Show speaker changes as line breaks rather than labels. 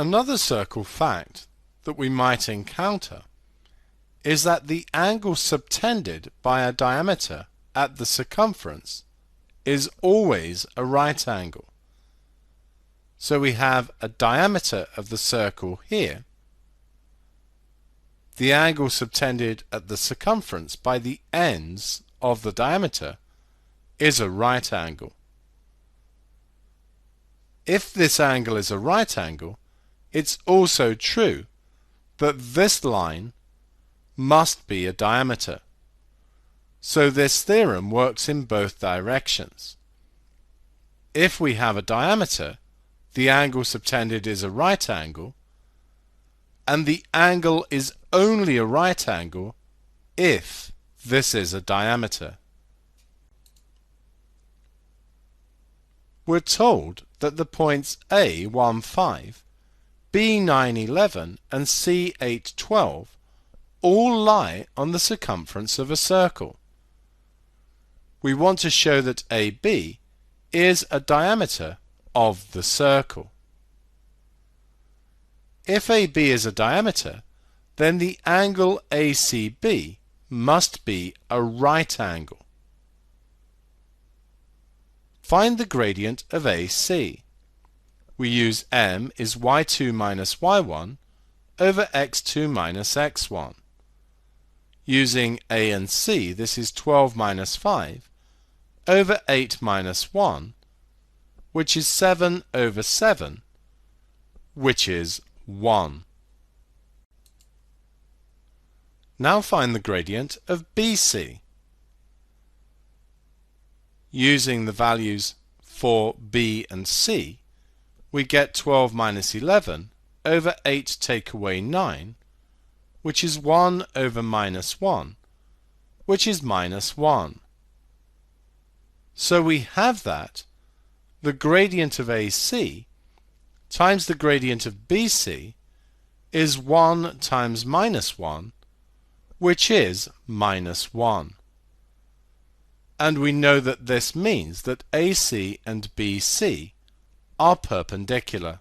Another circle fact that we might encounter is that the angle subtended by a diameter at the circumference is always a right angle. So we have a diameter of the circle here. The angle subtended at the circumference by the ends of the diameter is a right angle. If this angle is a right angle, it's also true that this line must be a diameter. So this theorem works in both directions. If we have a diameter, the angle subtended is a right angle, and the angle is only a right angle if this is a diameter. We're told that the points A 1, 5, B 9, 11 and C 8, 12 all lie on the circumference of a circle. We want to show that AB is a diameter of the circle. If AB is a diameter, then the angle ACB must be a right angle. Find the gradient of AC. We use m is y2 minus y1 over x2 minus x1. Using A and C, this is 12 minus 5 over 8 minus 1, which is 7 over 7, which is 1. Now find the gradient of BC. Using the values for B and C, we get 12 minus 11 over 8 take away 9, which is 1 over minus 1, which is minus 1. So we have that the gradient of AC times the gradient of BC is 1 times minus 1, which is minus 1. And we know that this means that AC and BC are perpendicular.